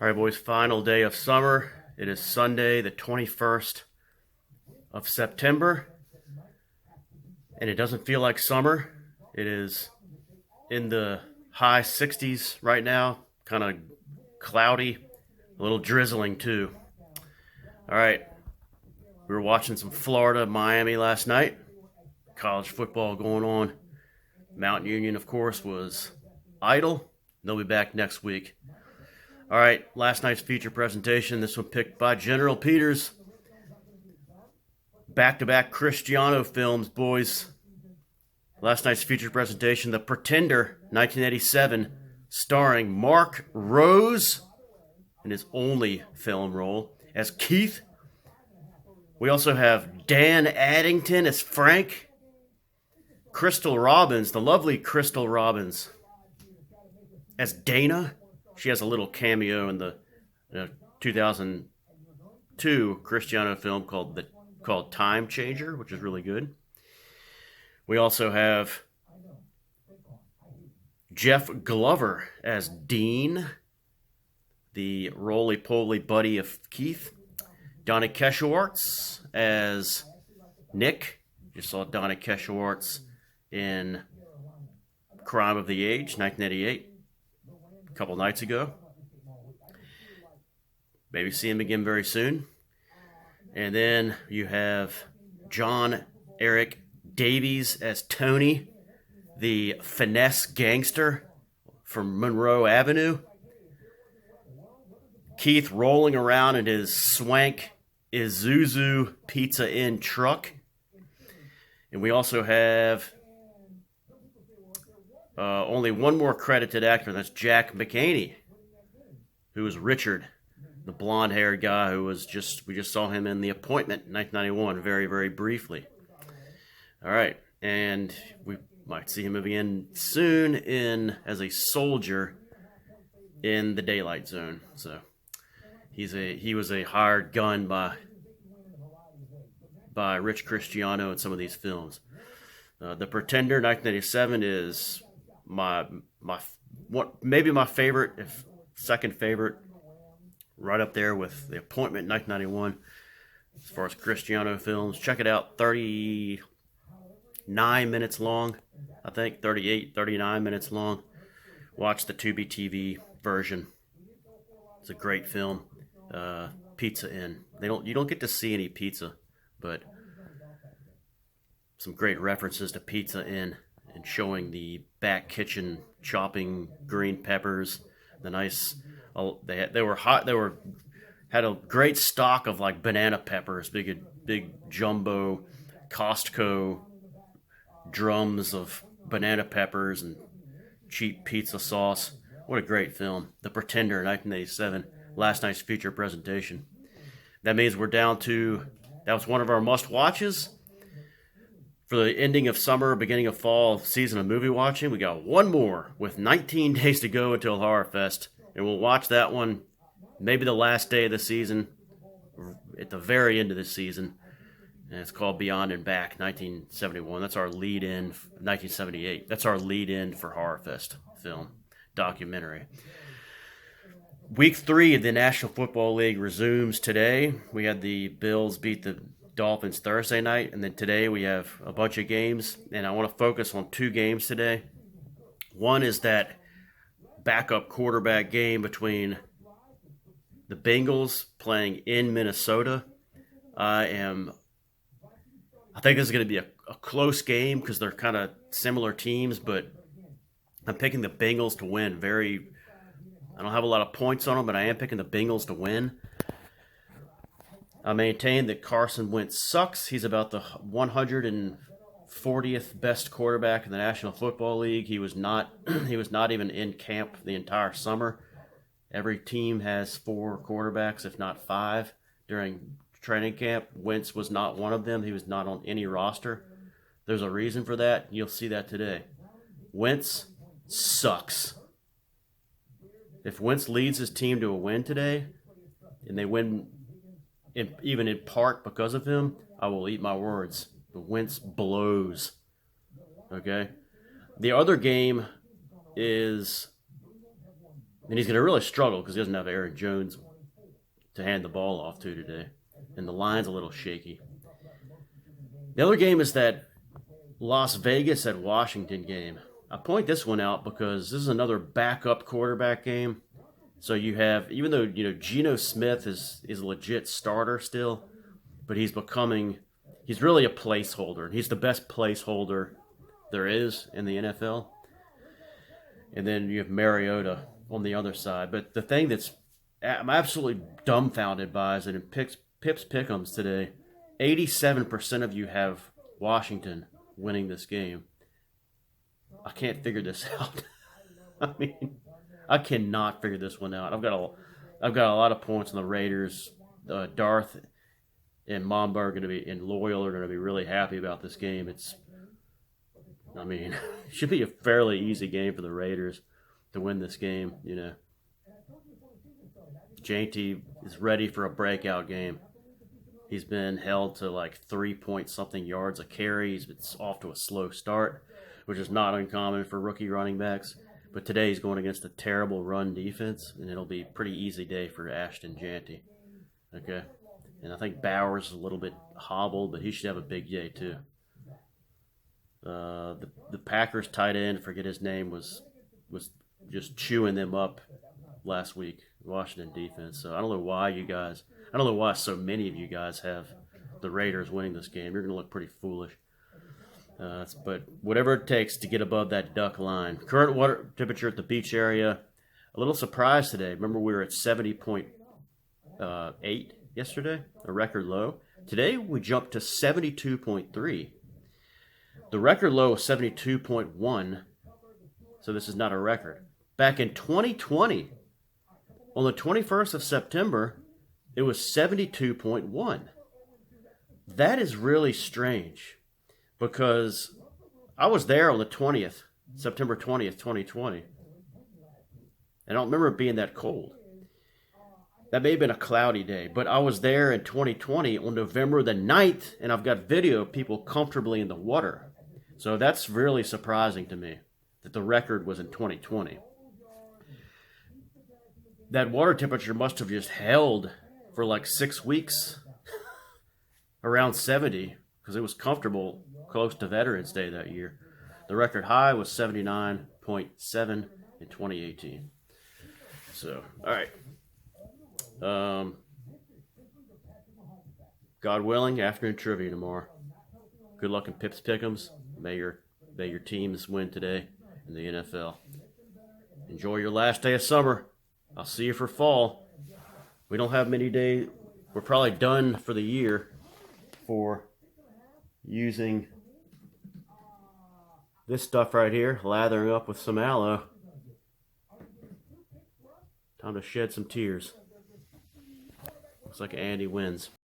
All right, boys, final day of summer. It is Sunday, the 21st of September, and it doesn't feel like summer. It is in the high 60s right now, kind of cloudy, a little drizzling too. All right, we were watching some Florida, Miami last night. College football going on. Mount Union, of course, was idle. They'll be back next week. All right, last night's feature presentation. This one picked by General Peters. Back-to-back Cristiano films, boys. Last night's feature presentation, The Pretender, 1987, starring Mark Rose in his only film role as Keith. We also have Dan Addington as Frank. Crystal Robbins, the lovely Crystal Robbins, as Dana. She has a little cameo in the 2002 Cristiano film called Time Changer, which is really good. We also have Jeff Glover as Dean, the roly-poly buddy of Keith. Donnie Keshawarts as Nick. You saw Donnie Keshawarts in Crime of the Age, 1988, a couple nights ago. Maybe see him again very soon. And then you have John Eric Davies as Tony, the finesse gangster from Monroe Avenue. Keith rolling around in his swank Isuzu Pizza Inn truck. And we also have only one more credited actor, and that's Jack McHaney, who is Richard, the blonde-haired guy who was we just saw him in The Appointment in 1991, very, very briefly. All right, and we might see him again soon as a soldier in The Daylight Zone. So he was a hired gun by Rich Cristiano in some of these films. The Pretender, 1987, is maybe my favorite, if second favorite, right up there with The Appointment, 1991, as far as Cristiano films. Check it out, 39 minutes long, I think, 38, 39 minutes long. Watch the Tubi TV version. It's a great film. Pizza Inn. You don't get to see any pizza, but some great references to Pizza Inn and showing the back kitchen chopping green peppers. The nice, they were hot. Had a great stock of like banana peppers, big jumbo Costco drums of banana peppers and cheap pizza sauce. What a great film. The Pretender, 1987. Last night's feature presentation. That means we're down to, that was one of our must-watches. For the ending of summer, beginning of fall season of movie watching, we got one more with 19 days to go until Horror Fest. And we'll watch that one maybe the last day of the season, at the very end of the season. And it's called Beyond and Back, 1971. That's our lead-in, 1978. That's our lead-in for Horror Fest film documentary. Week 3 of the National Football League resumes today. We had the Bills beat the Dolphins Thursday night, and then today we have a bunch of games, and I want to focus on 2 games today. One is that backup quarterback game between the Bengals playing in Minnesota. I think this is going to be a close game because they're kind of similar teams, but I'm picking the Bengals to win. I don't have a lot of points on them, but I am picking the Bengals to win. I maintain that Carson Wentz sucks. He's about the 140th best quarterback in the National Football League. He was not even in camp the entire summer. Every team has 4 quarterbacks, if not 5, during training camp. Wentz was not one of them. He was not on any roster. There's a reason for that. You'll see that today. Wentz sucks. If Wentz leads his team to a win today, and they win even in part because of him, I will eat my words. The Wentz blows. Okay? The other game is And he's going to really struggle because he doesn't have Aaron Jones to hand the ball off to today. And the line's a little shaky. The other game is that Las Vegas at Washington game. I point this one out because this is another backup quarterback game. So you have, even though, Geno Smith is a legit starter still, but he's really a placeholder. He's the best placeholder there is in the NFL. And then you have Mariota on the other side. But the thing I'm absolutely dumbfounded by is that in Pips Pick'ems today, 87% of you have Washington winning this game. I can't figure this out. I mean, I cannot figure this one out. I've got a lot of points on the Raiders. Darth and Mamba and Loyal are going to be really happy about this game. It should be a fairly easy game for the Raiders to win this game. JT is ready for a breakout game. He's been held to like 3-point-something yards a carry. It's off to a slow start, which is not uncommon for rookie running backs. But today he's going against a terrible run defense, and it'll be a pretty easy day for Ashton Jeanty. Okay? And I think Bowers is a little bit hobbled, but he should have a big day too. The Packers tight end, I forget his name, was just chewing them up last week, Washington defense. So I don't know why so many of you guys have the Raiders winning this game. You're going to look pretty foolish. But whatever it takes to get above that duck line. Current water temperature at the beach area, a little surprised today. Remember we were at 70.8 yesterday, a record low. Today we jumped to 72.3. The record low was 72.1, so this is not a record. Back in 2020, on the 21st of September, it was 72.1. That is really strange because I was there on the 20th, September 20th, 2020. I don't remember it being that cold. That may have been a cloudy day, but I was there in 2020 on November the 9th, and I've got video of people comfortably in the water. So that's really surprising to me that the record was in 2020. That water temperature must have just held for like 6 weeks around 70 because it was comfortable close to Veterans Day that year. The record high was 79.7 in 2018. So, all right. God willing, afternoon trivia tomorrow. Good luck in Pips Pick'ems. May your teams win today in the NFL. Enjoy your last day of summer. I'll see you for fall. We don't have many days. We're probably done for the year for using this stuff right here, lathering up with some aloe. Time to shed some tears. Looks like Andy wins.